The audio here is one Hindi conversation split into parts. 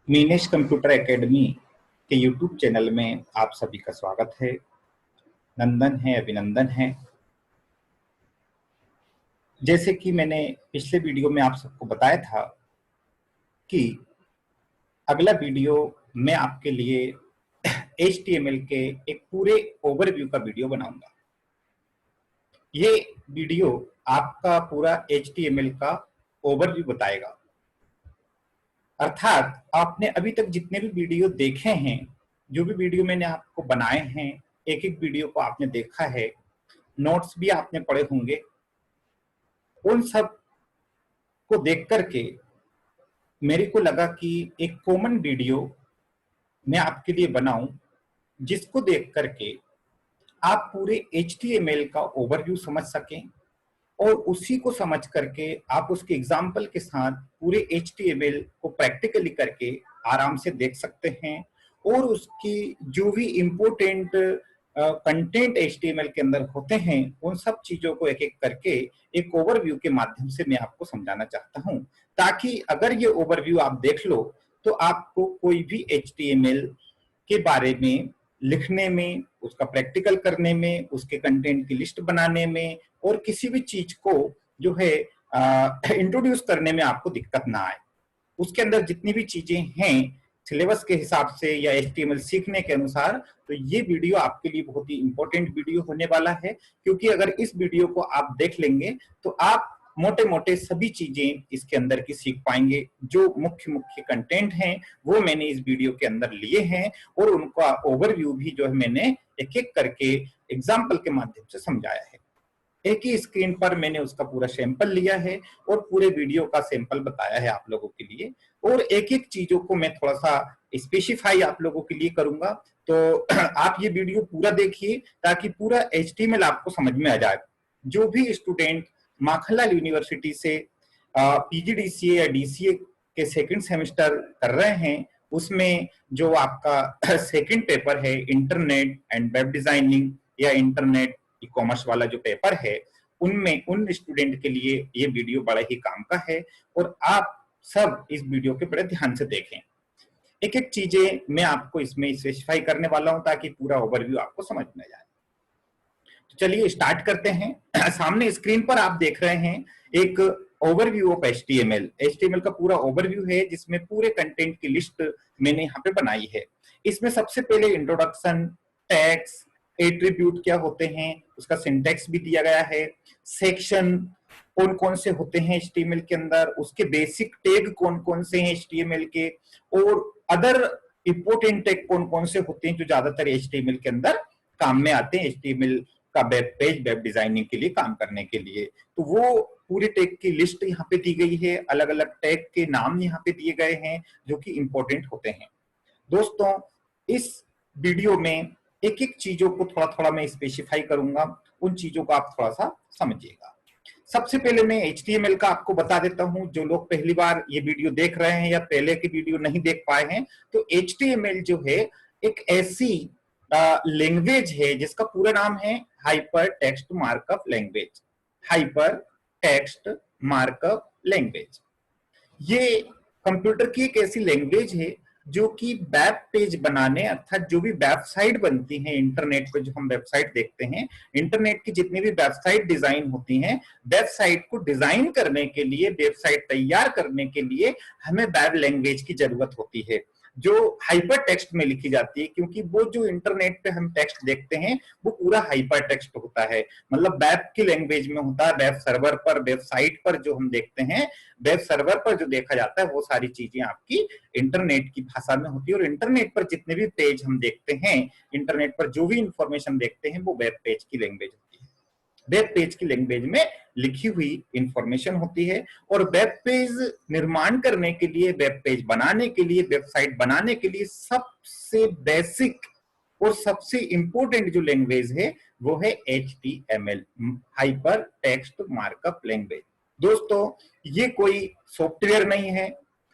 मीनेश कंप्यूटर एकेडमी के यूट्यूब चैनल में आप सभी का स्वागत है। नंदन है, अभिनंदन है। जैसे कि मैंने पिछले वीडियो में आप सबको बताया था कि अगला वीडियो मैं आपके लिए HTML के एक पूरे ओवरव्यू का वीडियो बनाऊंगा। ये वीडियो आपका पूरा HTML का ओवरव्यू बताएगा। अर्थात आपने अभी तक जितने भी वीडियो देखे हैं, जो भी वीडियो मैंने आपको बनाए हैं, एक एक वीडियो को आपने देखा है, नोट्स भी आपने पढ़े होंगे। उन सब को देख करके मेरे को लगा कि एक कॉमन वीडियो मैं आपके लिए बनाऊं, जिसको देख करके आप पूरे HTML का ओवरव्यू समझ सकें और उसी को समझ करके आप उसके एग्जाम्पल के साथ पूरे HTML को प्रैक्टिकली करके आराम से देख सकते हैं और उसकी जो भी इम्पोर्टेंट कंटेंट HTML के अंदर होते हैं, उन सब चीजों को एक एक करके एक ओवरव्यू के माध्यम से मैं आपको समझाना चाहता हूं, ताकि अगर ये ओवरव्यू आप देख लो तो आपको कोई भी HTML के बारे में लिखने में, उसका प्रैक्टिकल करने में, उसके कंटेंट की लिस्ट बनाने में और किसी भी चीज को जो है इंट्रोड्यूस करने में आपको दिक्कत ना आए। उसके अंदर जितनी भी चीजें हैं सिलेबस के हिसाब से या HTML सीखने के अनुसार, तो ये वीडियो आपके लिए बहुत ही इंपॉर्टेंट वीडियो होने वाला है, क्योंकि अगर इस वीडियो को आप देख लेंगे तो आप मोटे मोटे सभी चीजें इसके अंदर की सीख पाएंगे। जो मुख्य मुख्य कंटेंट हैं वो मैंने इस वीडियो के अंदर लिए हैं और उनका ओवरव्यू भी जो है मैंने एक एक करके एग्जाम्पल के माध्यम से समझाया है। एक ही स्क्रीन पर मैंने उसका पूरा सैंपल लिया है और पूरे वीडियो का सैंपल बताया है आप लोगों के लिए, और एक एक चीजों को मैं थोड़ा सा स्पेसिफाई आप लोगों के लिए करूंगा। तो आप ये वीडियो पूरा देखिए ताकि पूरा HTML आपको समझ में आ जाए। जो भी स्टूडेंट माखनलाल यूनिवर्सिटी से PGDCA या DCA के सेकंड सेमेस्टर कर रहे हैं, उसमें जो आपका सेकंड पेपर है इंटरनेट एंड वेब डिजाइनिंग या इंटरनेट ई कॉमर्स वाला जो पेपर है, उनमें उन स्टूडेंट के लिए ये वीडियो बड़ा ही काम का है और आप सब इस वीडियो के बड़े ध्यान से देखें। एक एक चीजें मैं आपको इसमें स्पेसिफाई करने वाला हूं ताकि पूरा ओवरव्यू आपको समझ में जाए। तो चलिए स्टार्ट करते हैं। सामने स्क्रीन पर आप देख रहे हैं एक ओवरव्यू ऑफ HTML का पूरा ओवरव्यू है, जिसमें पूरे कंटेंट की लिस्ट मैंने यहाँ पे बनाई है। इसमें सबसे पहले इंट्रोडक्शन, टैग्स, एट्रीब्यूट क्या होते हैं, उसका सिंटैक्स भी दिया गया है, सेक्शन कौन कौन से होते हैं HTML के अंदर, उसके बेसिक टैग कौन कौन से हैं HTML के, और अदर इंपोर्टेंट टैग कौन कौन से होते हैं जो ज्यादातर HTML के अंदर काम में आते हैं, HTML का वेब पेज वेब डिजाइनिंग के लिए काम करने के लिए। तो वो पूरे टैग की लिस्ट यहाँ पे दी गई है, अलग अलग टैग के नाम यहाँ पे दिए गए हैं जो कि इंपॉर्टेंट होते हैं। दोस्तों, इस वीडियो में एक एक चीजों को थोड़ा थोड़ा मैं स्पेसिफाई करूंगा, उन चीजों को आप थोड़ा सा समझिएगा। सबसे पहले मैं HTML का आपको बता देता हूं, जो लोग पहली बार ये वीडियो देख रहे हैं या पहले के वीडियो नहीं देख पाए हैं, तो HTML जो है एक ऐसी लैंग्वेज है जिसका पूरा नाम है hyper text markup language. Hyper text markup language ये कंप्यूटर की एक ऐसी लैंग्वेज है जो कि वेब पेज बनाने, अर्थात जो भी वेबसाइट बनती है इंटरनेट पे, जो हम वेबसाइट देखते हैं, इंटरनेट की जितनी भी वेबसाइट डिजाइन होती हैं, वेबसाइट को डिजाइन करने के लिए, वेबसाइट तैयार करने के लिए हमें वेब लैंग्वेज की जरूरत होती है, जो हाइपर टेक्स्ट में लिखी जाती है। क्योंकि वो जो इंटरनेट पे हम टेक्स्ट देखते हैं वो पूरा हाइपर टेक्स्ट होता है, मतलब वेब की लैंग्वेज में होता है। वेब सर्वर पर, वेबसाइट पर जो हम देखते हैं, वेब सर्वर पर जो देखा जाता है, वो सारी चीजें आपकी इंटरनेट की भाषा में होती है। और इंटरनेट पर जितने भी पेज हम देखते हैं, इंटरनेट पर जो भी इंफॉर्मेशन देखते हैं, वो वेब पेज की लैंग्वेज होती है। वेब पेज की लैंग्वेज में लिखी हुई इंफॉर्मेशन होती है। और वेब पेज निर्माण करने के लिए, वेब पेज बनाने के लिए, वेबसाइट बनाने के लिए सबसे बेसिक और सबसे इंपॉर्टेंट जो लैंग्वेज है वो है HTML, hyper text markup language. दोस्तों, ये कोई सॉफ्टवेयर नहीं है,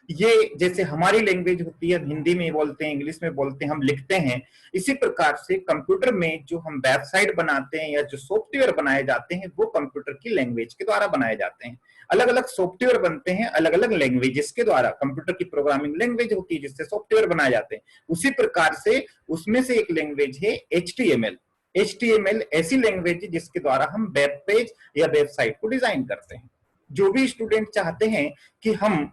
ये जैसे हमारी लैंग्वेज होती है, हिंदी में बोलते हैं, इंग्लिश में बोलते हैं, हम लिखते हैं, इसी प्रकार से कंप्यूटर में जो हम वेबसाइट बनाते हैं या जो सॉफ्टवेयर बनाए जाते हैं वो कंप्यूटर की लैंग्वेज के द्वारा बनाए जाते हैं। अलग अलग सॉफ्टवेयर बनते हैं अलग अलग लैंग्वेजेस के द्वारा। कंप्यूटर की प्रोग्रामिंग लैंग्वेज होती है जिससे सॉफ्टवेयर बनाए जाते हैं, उसी प्रकार से उसमें से एक लैंग्वेज है HTML। HTML ऐसी लैंग्वेज है जिसके द्वारा हम वेब पेज या वेबसाइट को डिजाइन करते हैं। जो भी स्टूडेंट चाहते हैं कि हम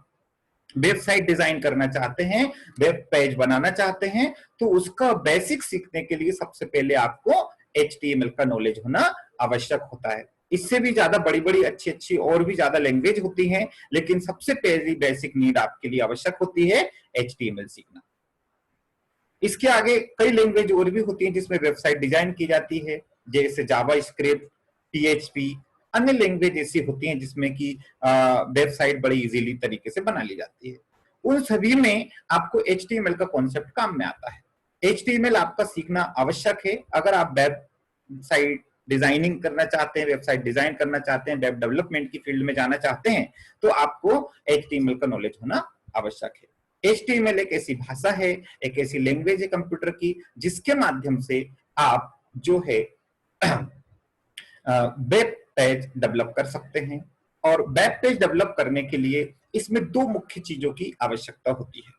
वेबसाइट डिजाइन करना चाहते हैं, वेब पेज बनाना चाहते हैं, तो उसका बेसिक सीखने के लिए सबसे पहले आपको HTML का नॉलेज होना आवश्यक होता है। इससे भी ज्यादा बड़ी बड़ी अच्छी अच्छी और भी ज्यादा लैंग्वेज होती हैं, लेकिन सबसे पहली बेसिक नीड आपके लिए आवश्यक होती है HTML सीखना। इसके आगे कई लैंग्वेज और भी होती हैं जिसमें वेबसाइट डिजाइन की जाती है, जैसे जावा स्क्रिप्ट, PHP। अन्य लैंग्वेज ऐसी होती हैं जिसमें कि वेबसाइट बड़ी इजीली तरीके से बना ली जाती है। उन सभी में आपको HTML का कॉन्सेप्ट काम में आता है। HTML आपका सीखना आवश्यक है अगर आप वेबसाइट डिजाइनिंग करना चाहते हैं, वेबसाइट डिजाइन करना चाहते हैं, वेब डेवलपमेंट की फील्ड में जाना चाहते हैं, तो आपको HTML का नॉलेज होना आवश्यक है। HTML एक ऐसी भाषा है, एक ऐसी लैंग्वेज है कंप्यूटर की, जिसके माध्यम से आप जो है वेब पेज डेवलप कर सकते हैं। और वेब पेज डेवलप करने के लिए इसमें दो मुख्य चीजों की आवश्यकता होती है।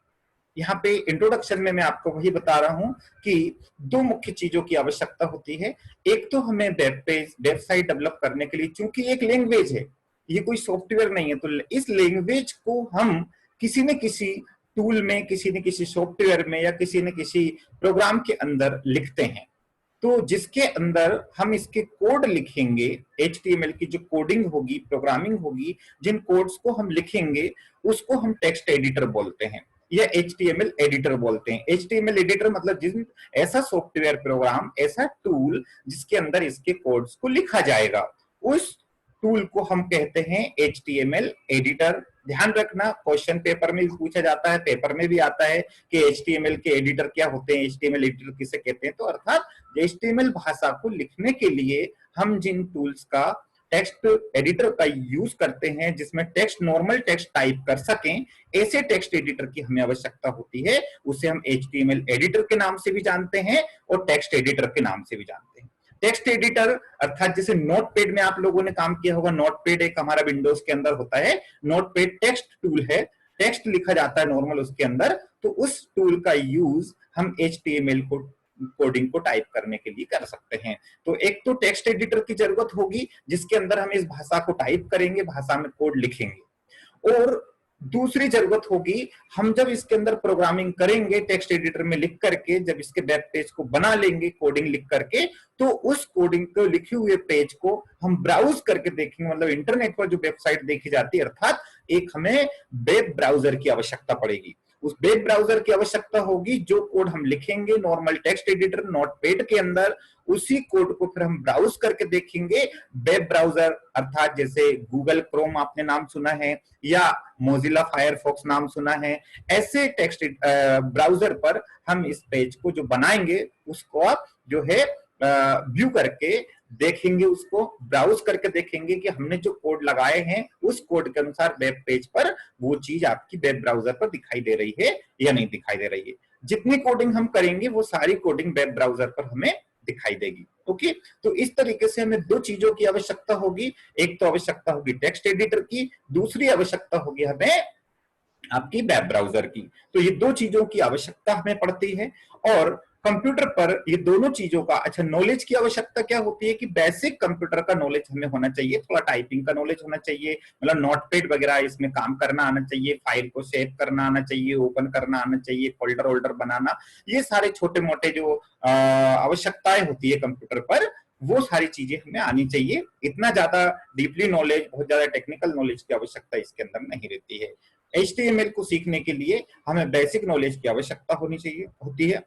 यहाँ पे इंट्रोडक्शन में मैं आपको वही बता रहा हूं कि दो मुख्य चीजों की आवश्यकता होती है। एक तो हमें वेब पेज वेबसाइट डेवलप करने के लिए, चूंकि एक लैंग्वेज है, ये कोई सॉफ्टवेयर नहीं है, तो इस लैंग्वेज को हम किसी न किसी टूल में, किसी न किसी सॉफ्टवेयर में या किसी न किसी प्रोग्राम के अंदर लिखते हैं। तो जिसके अंदर हम इसके कोड लिखेंगे, HTML की जो कोडिंग होगी, प्रोग्रामिंग होगी, जिन कोड्स को हम लिखेंगे उसको हम टेक्स्ट एडिटर बोलते हैं या HTML एडिटर बोलते हैं। HTML एडिटर मतलब जिस ऐसा सॉफ्टवेयर प्रोग्राम, ऐसा टूल जिसके अंदर इसके कोड्स को लिखा जाएगा, उस टूल को हम कहते हैं HTML एडिटर। ध्यान रखना, क्वेश्चन पेपर में भी पूछा जाता है, पेपर में भी आता है कि HTML के एडिटर क्या होते हैं, HTML एडिटर किसे कहते हैं। तो अर्थात HTML भाषा को लिखने के लिए हम जिन टूल्स का, टेक्स्ट एडिटर का यूज करते हैं जिसमें टेक्स्ट, नॉर्मल टेक्स्ट टाइप कर सकें, ऐसे टेक्स्ट एडिटर की हमें आवश्यकता होती है। उसे हम HTML एडिटर के नाम से भी जानते हैं और टेक्स्ट एडिटर के नाम से भी जानते हैं। टेक्स्ट एडिटर अर्थात जैसे नोटपैड में आप लोगों ने काम किया होगा, नोटपैड एक हमारा विंडोज के अंदर होता है, नोटपैड टेक्स्ट टूल है, टेक्स्ट लिखा जाता है नॉर्मल उसके अंदर, तो उस टूल का यूज हम HTML को कोडिंग को टाइप करने के लिए कर सकते हैं। तो एक तो टेक्स्ट एडिटर की जरूरत होगी जिसके अंदर हम इस भाषा को टाइप करेंगे, भाषा में कोड लिखेंगे। और दूसरी जरूरत होगी, हम जब इसके अंदर प्रोग्रामिंग करेंगे टेक्स्ट एडिटर में लिख करके, जब इसके वेब पेज को बना लेंगे कोडिंग लिख करके, तो उस कोडिंग को, लिखे हुए पेज को हम ब्राउज करके देखेंगे। मतलब इंटरनेट पर जो वेबसाइट देखी जाती है, अर्थात एक हमें वेब ब्राउजर की आवश्यकता पड़ेगी। उस वेब ब्राउजर की आवश्यक्ता होगी, जो कोड हम लिखेंगे नॉर्मल टेक्स्ट एडिटर नोटपैड के अंदर, उसी कोड को फिर हम ब्राउज करके देखेंगे वेब ब्राउजर, अर्थात जैसे गूगल क्रोम आपने नाम सुना है या मोजिला फायरफॉक्स नाम सुना है, ऐसे टेक्स्ट ब्राउजर पर हम इस पेज को जो बनाएंगे उसको आप जो है व्यू करके देखेंगे, उसको ब्राउज करके देखेंगे कि हमने जो कोड लगाए हैं उस कोड के अनुसार वेब पेज पर वो चीज आपकी वेब ब्राउजर पर दिखाई दे रही है या नहीं दिखाई दे रही है। जितनी कोडिंग हम करेंगे वो सारी कोडिंग वेब ब्राउजर पर हमें दिखाई देगी। ओके, तो इस तरीके से हमें दो चीजों की आवश्यकता होगी। एक तो आवश्यकता होगी टेक्स्ट एडिटर की, दूसरी आवश्यकता होगी हमें आपकी वेब ब्राउजर की। तो ये दो चीजों की आवश्यकता हमें पड़ती है। और कंप्यूटर पर ये दोनों चीजों का, अच्छा नॉलेज की आवश्यकता क्या होती है कि बेसिक कंप्यूटर का नॉलेज हमें होना चाहिए, थोड़ा टाइपिंग का नॉलेज होना चाहिए, मतलब नोटपैड वगैरह इसमें काम करना आना चाहिए, फाइल को सेव करना आना चाहिए, ओपन करना आना चाहिए, फोल्डर वोल्डर बनाना, ये सारे छोटे मोटे जो आवश्यकताएं होती है कंप्यूटर पर, वो सारी चीजें हमें आनी चाहिए। इतना ज्यादा डीपली नॉलेज, बहुत ज्यादा टेक्निकल नॉलेज की आवश्यकता इसके अंदर नहीं रहती है। HTML को सीखने के लिए हमें बेसिक नॉलेज की आवश्यकता होती है।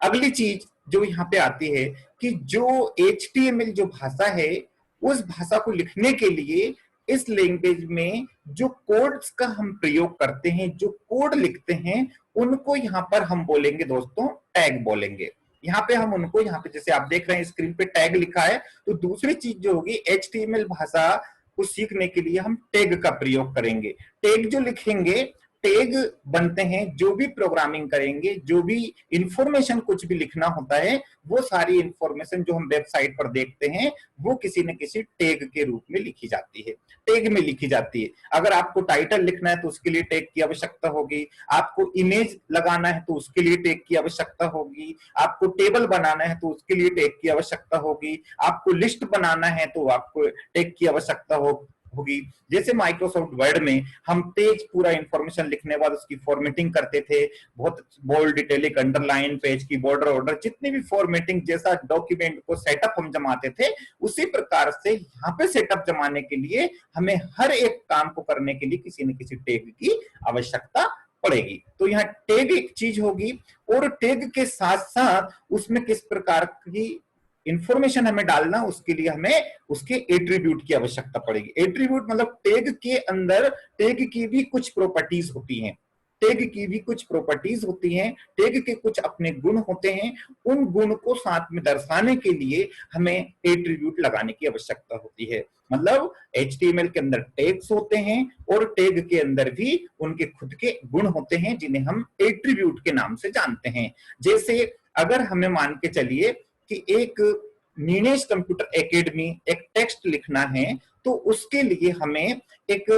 अगली चीज जो यहाँ पे आती है कि जो HTML जो भाषा है, उस भाषा को लिखने के लिए इस लैंग्वेज में जो कोड्स का हम प्रयोग करते हैं, जो कोड लिखते हैं, उनको यहाँ पर हम बोलेंगे दोस्तों टैग बोलेंगे। यहाँ पे हम उनको, यहाँ पे जैसे आप देख रहे हैं स्क्रीन पे टैग लिखा है, तो दूसरी चीज जो होगी HTML भाषा को सीखने के लिए हम टैग का प्रयोग करेंगे। टैग जो लिखेंगे, टैग बनते हैं, जो भी प्रोग्रामिंग करेंगे, जो भी इंफॉर्मेशन कुछ भी लिखना होता है, वो सारी इंफॉर्मेशन जो हम वेबसाइट पर देखते हैं वो किसी न किसी टैग के रूप में लिखी जाती है, टैग में लिखी जाती है। अगर आपको टाइटल लिखना है तो उसके लिए टैग की आवश्यकता होगी, आपको इमेज लगाना है तो उसके लिए टैग की आवश्यकता होगी, आपको टेबल बनाना है तो उसके लिए टैग की आवश्यकता होगी, आपको लिस्ट बनाना है तो आपको टैग की आवश्यकता होगी। जैसे माइक्रोसॉफ्ट वर्ड में हम पेज पूरा इंफॉर्मेशन लिखने बाद उसकी फॉर्मेटिंग करते थे, बहुत बोल्ड, इटैलिक, अंडरलाइन, पेज की बॉर्डर ऑर्डर, जितनी भी फॉर्मेटिंग जैसा डॉक्यूमेंट को सेटअप हम जमाते थे, उसी प्रकार से यहाँ पे सेटअप जमाने के लिए हमें हर एक काम को करने के लिए किसी न किसी टैग की आवश्यकता पड़ेगी। तो यहाँ टैग एक चीज होगी, और टैग के साथ साथ उसमें किस प्रकार की इंफॉर्मेशन हमें डालना, उसके लिए हमें उसके एट्रीब्यूट की आवश्यकता पड़ेगी। एट्रीब्यूट मतलब टैग के अंदर टैग की भी कुछ प्रॉपर्टीज होती हैं, टैग की भी कुछ प्रॉपर्टीज होती हैं, टैग के कुछ अपने गुण होते हैं, उन गुण को साथ में दर्शाने के लिए हमें एट्रीब्यूट लगाने की आवश्यकता होती है। मतलब HTML के अंदर टैग्स होते हैं और टैग के अंदर भी उनके खुद के गुण होते हैं जिन्हें हम एट्रीब्यूट के नाम से जानते हैं। जैसे अगर हमें मान के चलिए कि एक नीनेश कंप्यूटर एकेडमी एक टेक्स्ट लिखना है, तो उसके लिए हमें एक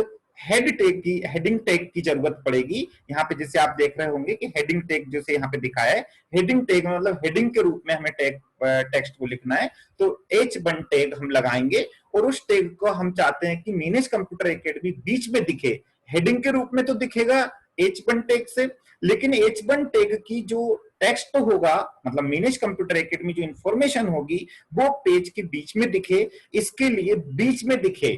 हेडिंग टैग की जरूरत पड़ेगी। यहाँ पे जैसे आप देख रहे होंगे कि हेडिंग टैग जैसे यहाँ पे दिखाया है, हेडिंग टैग मतलब हेडिंग के रूप में हमें टेक्स्ट को लिखना है, तो H1 टैग हम लगाएंगे, और उस टैग को हम चाहते हैं कि नीनेश कंप्यूटर एकेडमी बीच में दिखे, हेडिंग के रूप में तो दिखेगा H1 टैग से, लेकिन H1 टैग की जो टेक्स्ट होगा, मतलब मीनेश कंप्यूटर एकेडमी जो इंफॉर्मेशन होगी वो पेज के बीच में दिखे, इसके लिए बीच में दिखे,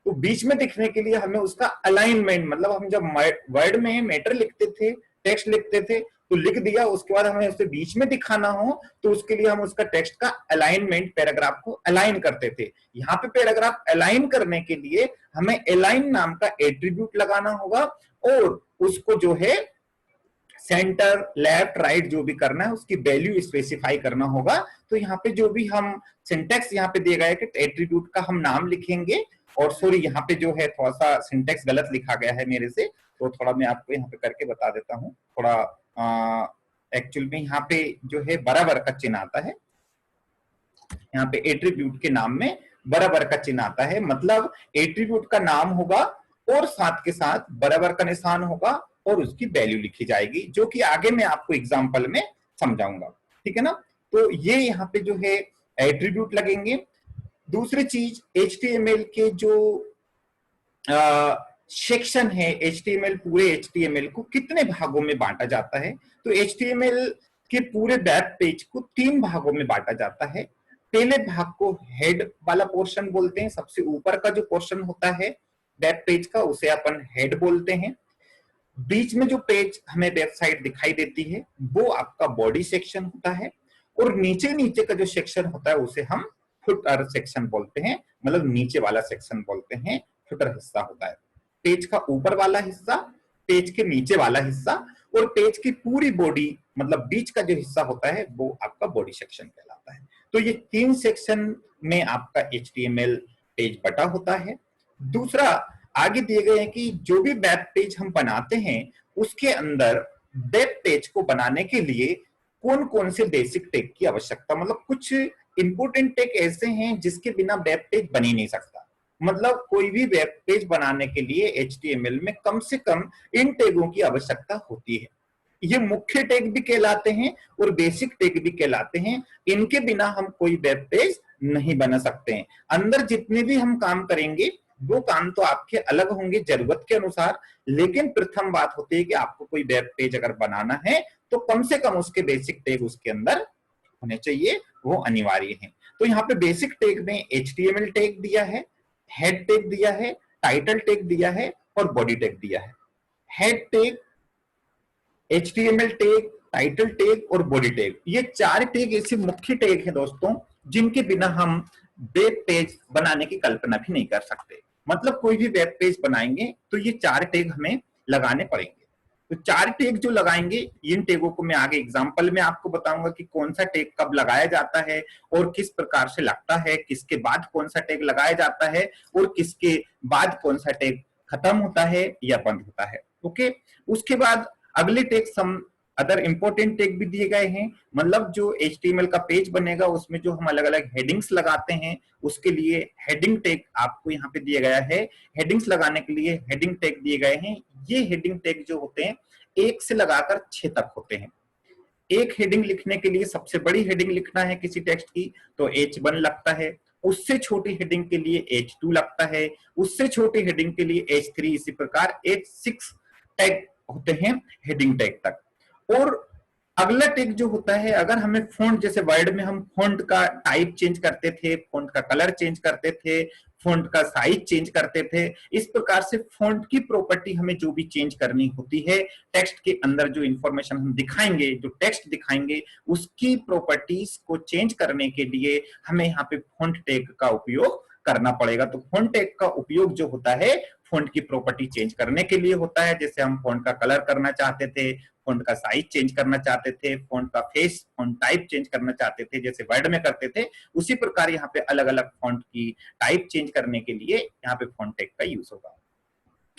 तो बीच में दिखने के लिए हमें उसका अलाइनमेंट, मतलब हम जब वर्ड में मैटर लिखते थे, टेक्स्ट लिखते थे, तो लिख दिया, उसके बाद हमें उसे बीच में दिखाना हो तो उसके लिए हम उसका टेक्स्ट का अलाइनमेंट, पैराग्राफ को अलाइन करते थे। यहाँ पे पैराग्राफ अलाइन करने के लिए हमें अलाइन नाम का एट्रीब्यूट लगाना होगा, और उसको जो है सेंटर, लेफ्ट, राइट जो भी करना है उसकी वैल्यू स्पेसिफाई करना होगा। तो यहाँ पे जो भी हम सिंटेक्स यहाँ पे दिया गया है कि एट्रीब्यूट का हम नाम लिखेंगे, और सॉरी यहाँ पे जो है थोड़ा सा सिंटेक्स गलत लिखा गया है मेरे से, तो थोड़ा मैं आपको यहाँ पे करके बता देता हूँ। थोड़ा एक्चुअल में यहाँ पे जो है बराबर का चिन्ह आता है, यहाँ पे एट्रीब्यूट के नाम में बराबर का चिन्ह आता है, मतलब एट्रीब्यूट का नाम होगा और साथ के साथ बराबर का निशान होगा और उसकी वैल्यू लिखी जाएगी, जो कि आगे मैं आपको एग्जांपल में समझाऊंगा, ठीक है ना। तो ये यहाँ पे जो है एट्रीब्यूट लगेंगे। दूसरी चीज, HTML के जो सेक्शन है, HTML पूरे HTML को कितने भागों में बांटा जाता है, तो HTML के पूरे वेब पेज को 3 भागों में बांटा जाता है। पहले भाग को हेड वाला पोर्शन बोलते हैं, सबसे ऊपर का जो पोर्शन होता है वेब पेज का उसे अपन हेड बोलते हैं। बीच में जो पेज हमें वेबसाइट दिखाई देती है वो आपका बॉडी सेक्शन होता है, और नीचे नीचे का जो सेक्शन होता है उसे हम फुटर सेक्शन बोलते हैं, मतलब नीचे वाला सेक्शन बोलते हैं, फुटर हिस्सा होता है। पेज का ऊपर वाला हिस्सा, पेज के नीचे वाला हिस्सा, और पेज की पूरी बॉडी मतलब बीच का जो हिस्सा होता है वो आपका बॉडी सेक्शन कहलाता है। तो ये 3 सेक्शन में आपका HTML पेज बटा होता है। दूसरा, आगे दिए गए हैं कि जो भी वेब पेज हम बनाते हैं उसके अंदर वेब पेज को बनाने के लिए कौन कौन से बेसिक टैग की आवश्यकता, मतलब कुछ इंपोर्टेंट टैग ऐसे हैं जिसके बिना वेब पेज बन ही नहीं सकता। मतलब कोई भी वेब पेज बनाने के लिए HTML में कम से कम इन टैगों की आवश्यकता होती है। ये मुख्य टैग भी कहलाते हैं और बेसिक टैग भी कहलाते हैं, इनके बिना हम कोई वेब पेज नहीं बना सकते हैं। अंदर जितने भी हम काम करेंगे वो काम तो आपके अलग होंगे जरूरत के अनुसार, लेकिन प्रथम बात होती है कि आपको कोई वेब पेज अगर बनाना है तो कम से कम उसके बेसिक टैग उसके अंदर होने चाहिए, वो अनिवार्य है। तो यहाँ पे बेसिक टैग में HTML टैग दिया है, हेड टैग दिया है, टाइटल टैग दिया है और बॉडी टैग दिया है। Head tag, HTML tag, title tag और बॉडी टैग, ये 4 टैग ऐसे मुख्य टैग हैं दोस्तों जिनके बिना हम वेब पेज बनाने की कल्पना भी नहीं कर सकते। मतलब कोई भी वेब पेज बनाएंगे तो ये 4 टैग हमें लगाने पड़ेंगे। तो 4 टैग जो लगाएंगे, इन टैगों को मैं आगे एग्जांपल में आपको बताऊंगा कि कौन सा टैग कब लगाया जाता है और किस प्रकार से लगता है, किसके बाद कौन सा टैग लगाया जाता है और किसके बाद कौन सा टैग खत्म होता है या बंद होता है, ओके, उसके बाद अगले tag some other important tag भी दिए गए हैं। मतलब जो HTML का पेज बनेगा उसमें जो हम अलग अलग हेडिंग्स लगाते हैं उसके लिए हेडिंग टैग आपको यहाँ पे दिया गया है। हेडिंग्स लगाने के लिए हेडिंग टैग दिए गए हैं। ये हेडिंग टैग जो होते हैं 1 से लगाकर 6 तक होते हैं। एक हेडिंग लिखने के लिए सबसे बड़ी हेडिंग लिखना है किसी टेक्स्ट की तो H1 लगता है, उससे छोटी हेडिंग के लिए H2 लगता है, उससे छोटी हेडिंग के लिए H3, इसी प्रकार H6 टैग होते हैं हेडिंग टैग तक। और अगला टैग जो होता है, अगर हमें फॉन्ट, जैसे वर्ड में हम फॉन्ट का टाइप चेंज करते थे, फॉन्ट का कलर चेंज करते थे, फॉन्ट का साइज चेंज करते थे, इस प्रकार से फॉन्ट की प्रॉपर्टी हमें जो भी चेंज करनी होती है, टेक्स्ट के अंदर जो इंफॉर्मेशन हम दिखाएंगे, जो टेक्स्ट दिखाएंगे, उसकी प्रॉपर्टीज को चेंज करने के लिए हमें यहाँ पे फॉन्ट टैग का उपयोग करना पड़ेगा। तो फॉन्ट टैग का उपयोग जो होता है फॉन्ट की प्रॉपर्टी चेंज करने के लिए होता है। जैसे हम फॉन्ट का कलर करना चाहते थे, फॉन्ट का साइज चेंज करना चाहते थे, फॉन्ट का फेस, फॉन्ट टाइप चेंज करना चाहते थे, जैसे वर्ड में करते थे, उसी प्रकार यहाँ पे अलग अलग फॉन्ट की टाइप चेंज करने के लिए यहाँ पे फॉन्ट टैग का यूज होगा।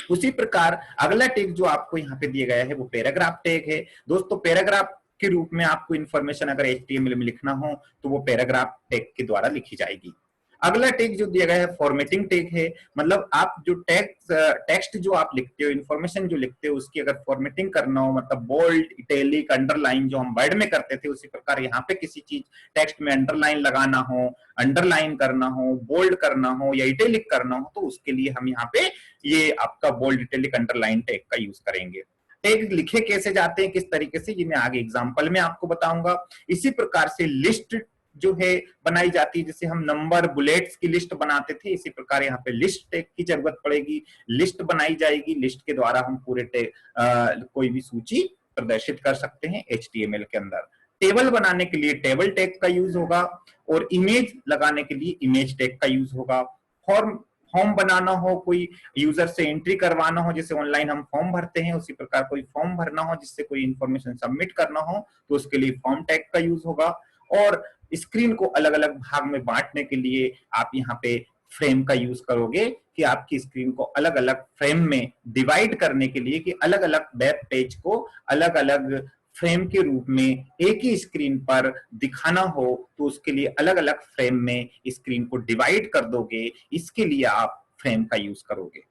उसी प्रकार अगला टैग जो आपको यहाँ पे दिया गया है वो पैराग्राफ टैग है। दोस्तों पैराग्राफ के रूप में आपको इंफॉर्मेशन अगर HTML में लिखना हो तो वो पैराग्राफ टैग के द्वारा लिखी जाएगी। अगला टैग जो दिया गया है फॉर्मेटिंग टैग है। मतलब आप जो टेक्स्ट जो आप लिखते हो, इंफॉर्मेशन जो लिखते हो, उसकी अगर फॉर्मेटिंग करना हो, मतलब बोल्ड, इटैलिक, अंडरलाइन जो हम वर्ड में करते थे, उसी प्रकार यहाँ पे किसी चीज टेक्स्ट में अंडरलाइन लगाना हो, अंडरलाइन करना हो, बोल्ड करना हो या इटैलिक करना हो, तो उसके लिए हम यहाँ पे ये आपका बोल्ड, इटैलिक, अंडरलाइन टैग का यूज करेंगे। टैग लिखे कैसे जाते हैं, किस तरीके से, ये मैं आगे एग्जांपल में आपको बताऊंगा। इसी प्रकार से लिस्ट जो है बनाई जाती है, जैसे हम नंबर, बुलेट्स की लिस्ट बनाते थे, इसी प्रकार यहाँ पे लिस्ट टैग की जरूरत पड़ेगी। लिस्ट बनाई जाएगी, लिस्ट के द्वारा हम पूरे कोई भी सूची प्रदर्शित कर सकते हैं HTML के अंदर। टेबल बनाने के लिए टेबल टैग का यूज होगा और इमेज लगाने के लिए इमेज टैग का यूज होगा। फॉर्म बनाना हो, कोई यूजर से एंट्री करवाना हो, जैसे ऑनलाइन हम फॉर्म भरते हैं, उसी प्रकार कोई फॉर्म भरना हो जिससे कोई इंफॉर्मेशन सबमिट करना हो, तो उसके लिए फॉर्म टैग का यूज होगा। और स्क्रीन को अलग अलग भाग में बांटने के लिए आप यहाँ पे फ्रेम का यूज करोगे कि आपकी स्क्रीन को अलग अलग फ्रेम में डिवाइड करने के लिए, कि अलग अलग वेब पेज को अलग अलग फ्रेम के रूप में एक ही स्क्रीन पर दिखाना हो, तो उसके लिए अलग अलग फ्रेम में स्क्रीन को डिवाइड कर दोगे, इसके लिए आप फ्रेम का यूज करोगे।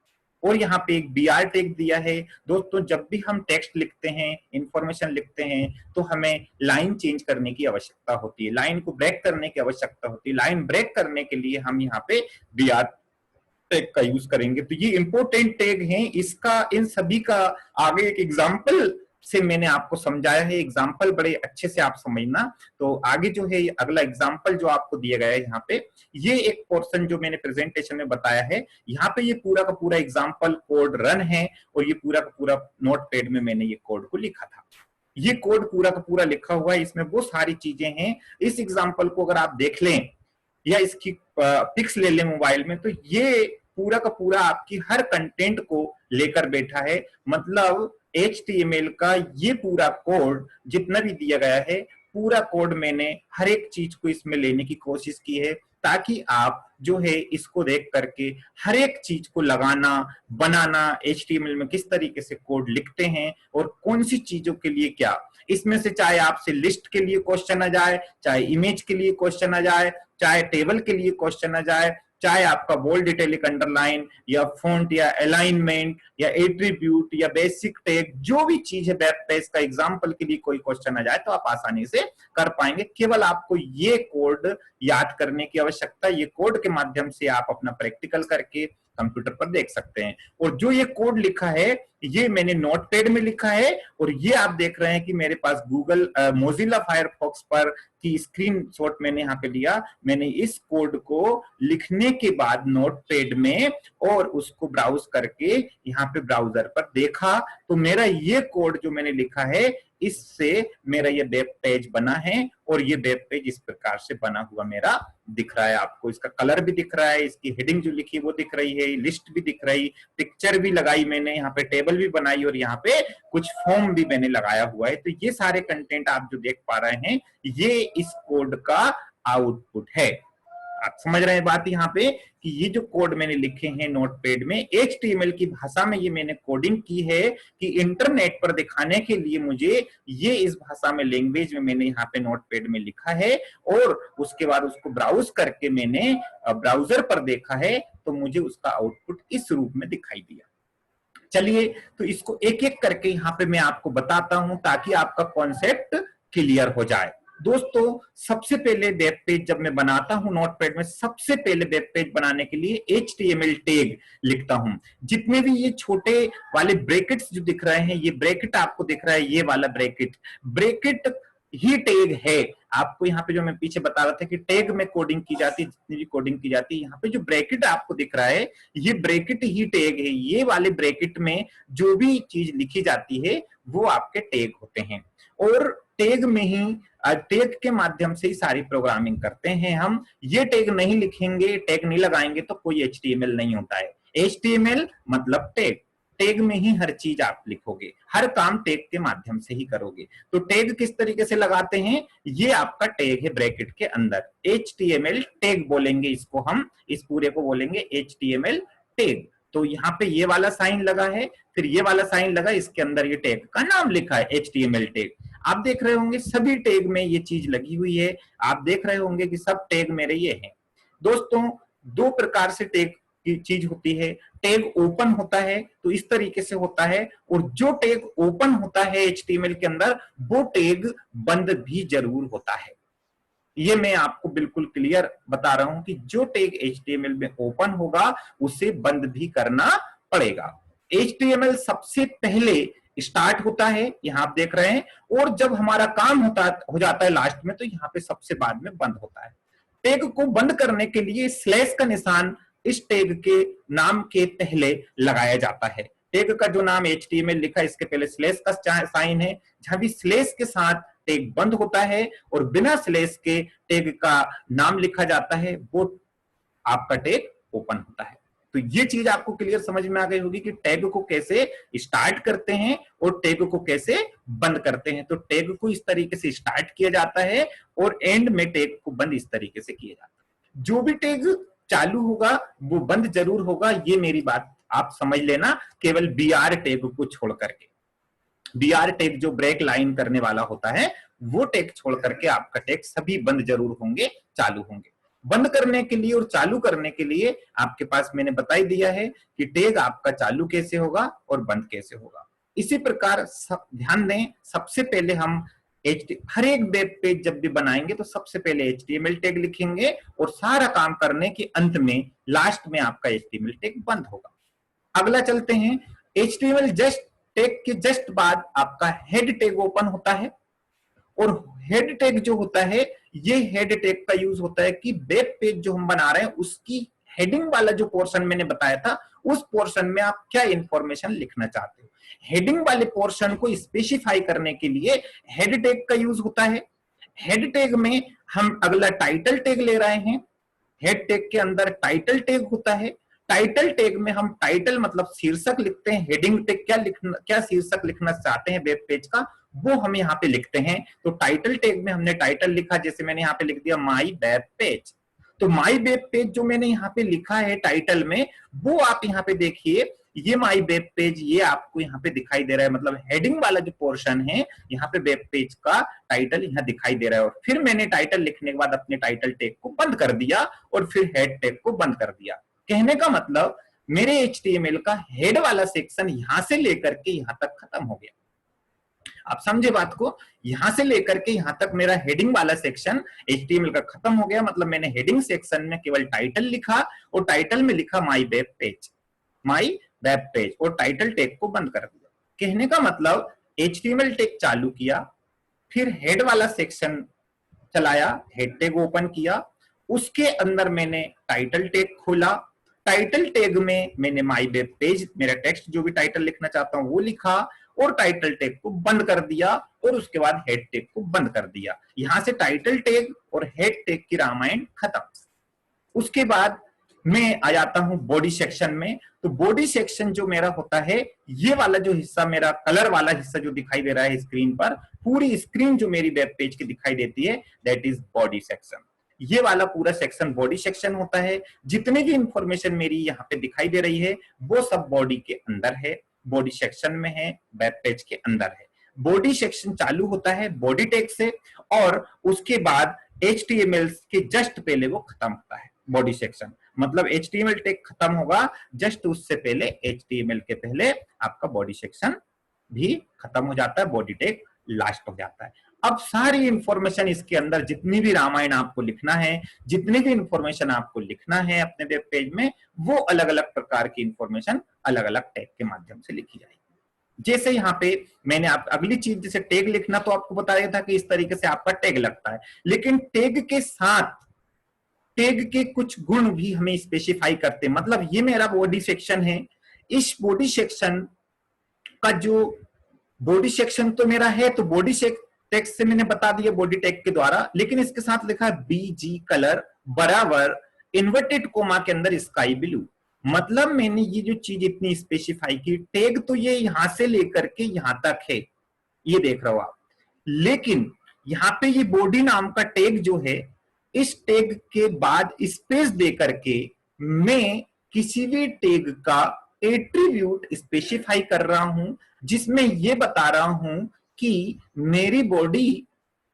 और यहाँ पे एक BR टैग दिया है। दोस्तों जब भी हम टेक्स्ट लिखते हैं, इंफॉर्मेशन लिखते हैं, तो हमें लाइन चेंज करने की आवश्यकता होती है, लाइन को ब्रेक करने की आवश्यकता होती है। लाइन ब्रेक करने के लिए हम यहाँ पे BR टैग का यूज करेंगे। तो ये इंपॉर्टेंट टैग हैं। इसका, इन सभी का आगे एक एग्जाम्पल से मैंने आपको समझाया है, एग्जाम्पल बड़े अच्छे से आप समझना। तो आगे जो है अगला एग्जाम्पल जो आपको दिया गया है यहाँ पे, ये एक पोर्शन जो मैंने प्रेजेंटेशन में बताया है, यहाँ पे ये पूरा का पूरा एग्जाम्पल कोड रन है और ये पूरा का पूरा नोटपैड में मैंने ये कोड को लिखा था। ये कोड पूरा का पूरा लिखा हुआ है, इसमें वो सारी चीजें हैं। इस एग्जाम्पल को अगर आप देख लें या इसकी पिक्स ले लें मोबाइल में, तो ये पूरा का पूरा आपकी हर कंटेंट को लेकर बैठा है। मतलब HTML का ये पूरा कोड जितना भी दिया गया है, पूरा कोड मैंने हर एक चीज को इसमें लेने की कोशिश की है, ताकि आप जो है इसको देख करके हर एक चीज को लगाना, बनाना, HTML में किस तरीके से कोड लिखते हैं और कौन सी चीजों के लिए क्या, इसमें से चाहे आपसे लिस्ट के लिए क्वेश्चन आ जाए, चाहे इमेज के लिए क्वेश्चन आ जाए, चाहे टेबल के लिए क्वेश्चन आ जाए, चाहे आपका बोल्ड, इटैलिक, अंडरलाइन या फॉन्ट या अलाइनमेंट या एट्रीब्यूट या बेसिक टैग, जो भी चीज है वेब पेज का एग्जांपल के लिए कोई क्वेश्चन आ जाए तो आप आसानी से कर पाएंगे। केवल आपको ये कोड याद करने की आवश्यकता, ये कोड के माध्यम से आप अपना प्रैक्टिकल करके कंप्यूटर पर देख सकते हैं। और जो ये कोड लिखा है ये मैंने नोटपैड में लिखा है, और ये आप देख रहे हैं कि मेरे पास गूगल मोजिला फायरफॉक्स पर की स्क्रीनशॉट मैंने यहाँ पे लिया। मैंने इस कोड को लिखने के बाद नोटपैड में और उसको ब्राउज करके यहाँ पे ब्राउजर पर देखा, तो मेरा ये कोड जो मैंने लिखा है, इससे मेरा ये वेब पेज बना है। और ये वेब पेज इस प्रकार से बना हुआ मेरा दिख रहा है आपको, इसका कलर भी दिख रहा है, इसकी हेडिंग जो लिखी वो दिख रही है, लिस्ट भी दिख रही, पिक्चर भी लगाई मैंने, यहाँ पे टेबल भी बनाई और यहाँ पे कुछ फॉर्म भी मैंने लगाया हुआ है। तो ये सारे कंटेंट आप जो देख पा रहे हैं, ये इस कोड का आउटपुट है। आप समझ रहे हैं बात यहाँ पे कि ये जो कोड मैंने लिखे हैं नोटपैड में, HTML की भाषा में ये मैंने कोडिंग की है कि इंटरनेट पर दिखाने के लिए मुझे ये इस भाषा में, लैंग्वेज में मैंने यहाँ पे नोटपैड में लिखा है, और उसके बाद उसको ब्राउज करके मैंने ब्राउजर पर देखा है तो मुझे उसका आउटपुट इस रूप में दिखाई दिया। चलिए तो इसको एक एक करके यहाँ पे मैं आपको बताता हूं ताकि आपका कॉन्सेप्ट क्लियर हो जाए। दोस्तों सबसे पहले वेब पेज जब मैं बनाता हूं नोटपैड में, सबसे पहले वेब पेज बनाने के लिए HTML टैग लिखता हूं। जितने भी ये छोटे वाले ब्रैकेट्स जो दिख रहे हैं, ये ब्रैकेट आपको दिख रहा है, ये वाला ब्रैकेट ही टैग है। आपको यहाँ पे जो मैं पीछे बता रहा था कि टैग में कोडिंग की जाती है, जितनी भी कोडिंग की जाती है, यहाँ पे जो ब्रैकेट आपको दिख रहा है ये ब्रैकेट ही टैग है। ये वाले ब्रैकेट में जो भी चीज लिखी जाती है वो आपके टैग होते हैं, और टैग में ही टैग के माध्यम से ही सारी प्रोग्रामिंग करते हैं हम। ये टैग नहीं लिखेंगे, टैग नहीं लगाएंगे तो कोई HTML नहीं होता है। HTML मतलब टैग, टैग में ही हर चीज आप लिखोगे, हर काम टैग के माध्यम से ही करोगे। तो टैग किस तरीके से लगाते हैं, ये आपका टैग है ब्रैकेट के अंदर, HTML टैग बोलेंगे इसको हम, इस पूरे को बोलेंगे HTML टैग। तो यहाँ पे ये वाला साइन लगा है, फिर ये वाला साइन लगा, इसके अंदर ये टैग का नाम लिखा है HTML टैग। आप देख रहे होंगे सभी टैग में ये चीज लगी हुई है, आप देख रहे होंगे कि सब टैग मेरे ये हैं। दोस्तों दो प्रकार से टैग की चीज होती है, टैग ओपन होता है तो इस तरीके से होता है, और जो टैग ओपन होता है HTML के अंदर वो टैग बंद भी जरूर होता है। ये मैं आपको बिल्कुल क्लियर बता रहा हूं कि जो टैग HTML में ओपन होगा उसे बंद भी करना पड़ेगा। HTML सबसे पहले स्टार्ट होता है, यहां आप देख रहे हैं, और जब हमारा काम हो जाता है लास्ट में तो यहाँ पे सबसे बाद में बंद होता है। टैग को बंद करने के लिए स्लैश का निशान इस टैग के नाम के पहले लगाया जाता है। टैग का जो नाम HTML लिखा है इसके पहले स्लैश का साइन है, जहां भी स्लैश के साथ टैग बंद होता है और बिना स्लैश के टैग का नाम लिखा जाता है वो आपका टैग ओपन होता है। तो ये चीज आपको क्लियर समझ में आ गई होगी कि टैग को कैसे स्टार्ट करते हैं और टैग को कैसे बंद करते हैं। तो टैग को इस तरीके से स्टार्ट किया जाता है और एंड में टैग को बंद इस तरीके से किया जाता है। जो भी टैग चालू होगा वो बंद जरूर होगा, ये मेरी बात आप समझ लेना, केवल BR टैग को छोड़ करके। BR टैग जो ब्रेक लाइन करने वाला होता है वो टैग छोड़ करके आपका टैग सभी बंद जरूर होंगे, चालू होंगे। बंद करने के लिए और चालू करने के लिए आपके पास मैंने बता ही दिया है कि टैग आपका चालू कैसे होगा और बंद कैसे होगा। इसी प्रकार ध्यान दें, सबसे पहले हम हर एक वेब पेज जब भी बनाएंगे तो सबसे पहले HTML टैग लिखेंगे और सारा काम करने के अंत में लास्ट में आपका HTML टैग बंद होगा। अगला चलते हैं, HTML टैग के जस्ट बाद आपका हेड टैग ओपन होता है, और हेड टैग जो होता है ये हेड टैग का यूज होता है कि वेब पेज जो हम बना रहे हैं उसकी हेडिंग वाला जो पोर्शन मैंने बताया था उस पोर्शन में आप क्या इंफॉर्मेशन लिखना चाहते हो, हेडिंग वाले पोर्शन को स्पेसिफाई करने के लिए हेड टैग का यूज होता है। हेड टैग में हम अगला टाइटल टैग ले रहे हैं, हेड टैग के अंदर टाइटल टैग होता है। टाइटल टैग में हम टाइटल मतलब शीर्षक लिखते हैं, हेडिंग टैग क्या शीर्षक लिखना चाहते हैं वेब पेज का वो हम यहाँ पे लिखते हैं। तो टाइटल टैग में हमने टाइटल लिखा, जैसे मैंने यहाँ पे लिख दिया माई वेब पेज। तो माई वेब पेज जो मैंने यहाँ पे लिखा है टाइटल में वो आप यहाँ पे देखिए, ये माई वेब पेज ये आपको यहाँ पे दिखाई दे रहा है, मतलब हेडिंग वाला जो पोर्शन है यहाँ पे वेब पेज का टाइटल यहाँ दिखाई दे रहा है। और फिर मैंने टाइटल लिखने के बाद अपने टाइटल टैग को बंद कर दिया और फिर हेड टैग को बंद कर दिया। कहने का मतलब मेरे HTML का हेड वाला सेक्शन यहां से लेकर के यहां तक खत्म हो गया। आप समझे बात को, यहां से लेकर के यहां तक मेरा हेडिंग वाला सेक्शन HTML का खत्म हो गया। मतलब मैंने हेडिंग सेक्शन में केवल टाइटल लिखा और टाइटल में लिखा माई वेब पेज, माई वेब पेज, और टाइटल टैग को बंद कर दिया। कहने का मतलब HTML टैग चालू किया, फिर हेड वाला सेक्शन चलाया, हेड टैग ओपन किया, उसके अंदर मैंने टाइटल टैग खोला, टाइटल टैग में मैंने माई वेब पेज मेरा टेक्स्ट जो भी टाइटल लिखना चाहता हूं वो लिखा और टाइटल टैग को बंद कर दिया और उसके बाद हेड टैग को बंद कर दिया। यहां से टाइटल टैग और हेड टैग की रामायण खत्म। उसके बाद मैं आ जाता हूं बॉडी सेक्शन में। तो बॉडी सेक्शन जो मेरा होता है, ये वाला जो हिस्सा मेरा कलर वाला हिस्सा जो दिखाई दे रहा है स्क्रीन पर, पूरी स्क्रीन जो मेरी वेब पेज की दिखाई देती है दैट इज बॉडी सेक्शन। ये वाला पूरा सेक्शन बॉडी सेक्शन होता है। जितनी भी इंफॉर्मेशन मेरी यहाँ पे दिखाई दे रही है वो सब बॉडी के अंदर है, बॉडी सेक्शन में है, वेब पेज के अंदर है। बॉडी सेक्शन चालू होता है बॉडी टैग से और उसके बाद HTML के जस्ट पहले वो खत्म होता है बॉडी सेक्शन। मतलब HTML टैग खत्म होगा, जस्ट उससे पहले HTML के पहले आपका बॉडी सेक्शन भी खत्म हो जाता है, बॉडी टैग लास्ट हो जाता है। अब सारी इंफॉर्मेशन इसके अंदर जितनी भी रामायण आपको लिखना है, जितनी भी इंफॉर्मेशन आपको लिखना है अपने वेब पेज में, वो अलग अलग प्रकार की इंफॉर्मेशन अलग अलग टैग के माध्यम से लिखी जाएगी। जैसे यहाँ पे मैंने आप अगली चीज जैसे टैग लिखना, तो आपको बताया था कि इस तरीके से आपका टैग लगता है, लेकिन टैग के साथ टैग के कुछ गुण भी हमें स्पेसिफाई करते हैं। मतलब ये मेरा बॉडी सेक्शन है, इस बॉडी सेक्शन का जो बॉडी सेक्शन तो मेरा है, तो बॉडी टेक्स्ट से मैंने बता दिया बॉडी टैग के द्वारा, लेकिन इसके साथ लिखा है BG कलर बराबर इन्वर्टेड कोमा के अंदर स्काई ब्लू। मतलब मैंने ये जो चीज इतनी स्पेसिफाई की, टैग तो ये यहां से लेकर के यहां तक है, ये देख रहे हो आप, लेकिन यहाँ पे ये बॉडी नाम का टैग जो है, इस टैग के बाद स्पेस दे करके मैं किसी भी टैग का एट्रीब्यूट स्पेसिफाई कर रहा हूं, जिसमें ये बता रहा हूं कि मेरी बॉडी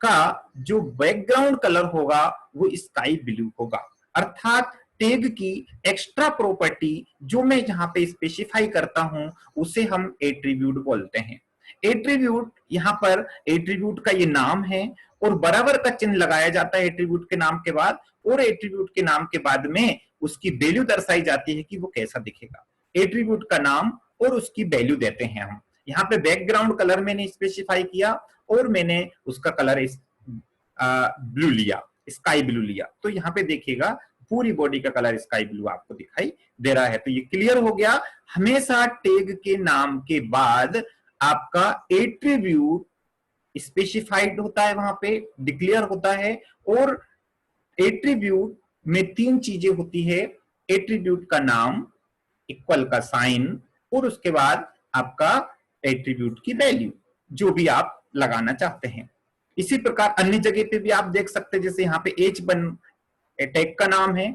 का जो बैकग्राउंड कलर होगा वो स्काई ब्लू होगा। अर्थात टैग की एक्स्ट्रा प्रॉपर्टी जो मैं यहाँ पे स्पेसिफाई करता हूं उसे हम एट्रीब्यूट बोलते हैं। एट्रीब्यूट, यहाँ पर एट्रीब्यूट का ये नाम है और बराबर का चिन्ह लगाया जाता है एट्रीब्यूट के नाम के बाद, और एट्रीब्यूट के नाम के बाद में उसकी वैल्यू दर्शाई जाती है कि वो कैसा दिखेगा। एट्रीब्यूट का नाम और उसकी वैल्यू देते हैं हम। यहाँ पे बैकग्राउंड कलर मैंने स्पेसिफाई किया और मैंने उसका कलर ब्लू लिया, स्काई ब्लू लिया, तो यहाँ पे देखिएगा पूरी बॉडी का कलर स्काई ब्लू आपको दिखाई दे रहा है। तो ये क्लियर हो गया, हमेशा टैग के नाम के बाद आपका एट्रीब्यूट स्पेसिफाइड होता है, वहां पे डिक्लेयर होता है। और एट्रीब्यूट में तीन चीजें होती है, एट्रीब्यूट का नाम, इक्वल का साइन, और उसके बाद आपका एट्रीब्यूट की वैल्यू जो भी आप लगाना चाहते हैं। इसी प्रकार अन्य जगह पे भी आप देख सकते हैं, जैसे यहाँ पे H1 टैग का नाम है,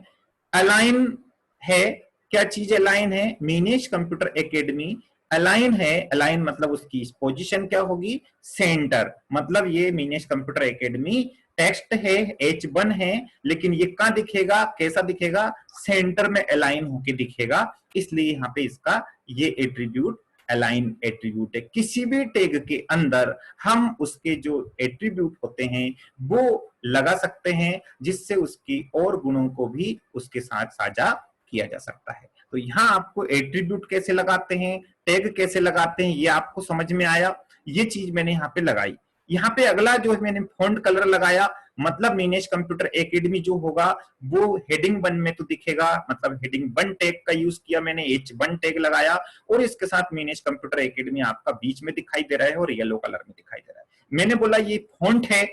अलाइन है, क्या चीज अलाइन है, मीनेश कंप्यूटर एकेडमी अलाइन है। अलाइन मतलब उसकी पोजीशन क्या होगी, सेंटर, मतलब ये मीनेश कंप्यूटर एकेडमी टेक्स्ट है, H1 है, लेकिन ये कहां दिखेगा, कैसा दिखेगा, सेंटर में अलाइन होके दिखेगा, इसलिए यहाँ पे इसका ये एट्रीब्यूट अलाइन एट्रीब्यूट है। किसी भी टैग के अंदर हम उसके जो एट्रीब्यूट होते हैं वो लगा सकते हैं, जिससे उसकी और गुणों को भी उसके साथ साझा किया जा सकता है। तो यहाँ आपको एट्रीब्यूट कैसे लगाते हैं, टैग कैसे लगाते हैं, ये आपको समझ में आया। ये चीज मैंने यहाँ पे लगाई। यहाँ पे अगला जो है मैंने फॉन्ट कलर लगाया, मतलब मीनेश कंप्यूटर एकेडमी जो होगा वो हेडिंग 1 में तो दिखेगा, मतलब हेडिंग 1 टैग का यूज किया मैंने, H1 टैग लगाया, और इसके साथ मीनेश कंप्यूटर एकेडमी आपका बीच में दिखाई दे रहा है और येलो कलर में दिखाई दे रहा है। मैंने बोला ये फॉन्ट है,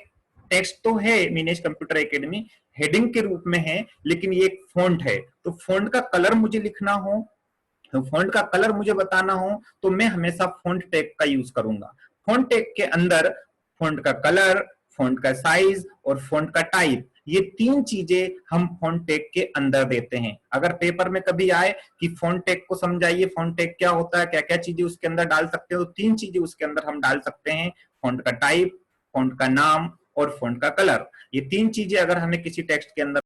टेक्स्ट तो है मीनेश कंप्यूटर एकेडमी हेडिंग के रूप में है, लेकिन ये एक फॉन्ट है, तो फॉन्ट का कलर मुझे लिखना हो, तो फॉन्ट का कलर मुझे बताना हो, तो मैं हमेशा फॉन्ट टैग का यूज करूंगा। फॉन्ट टैग के अंदर फॉन्ट का कलर, फॉन्ट का साइज और फॉन्ट का टाइप, ये तीन चीजें हम फॉन्ट टैग के अंदर देते हैं। अगर पेपर में कभी आए कि फॉन्ट टैग को समझाइए, फॉन्ट टैग क्या होता है, क्या क्या चीजें उसके अंदर डाल सकते हो, तीन चीजें उसके अंदर हम डाल सकते हैं, फॉन्ट का टाइप, फॉन्ट का नाम और फॉन्ट का कलर। ये तीन चीजें अगर हमें किसी टेक्स्ट के अंदर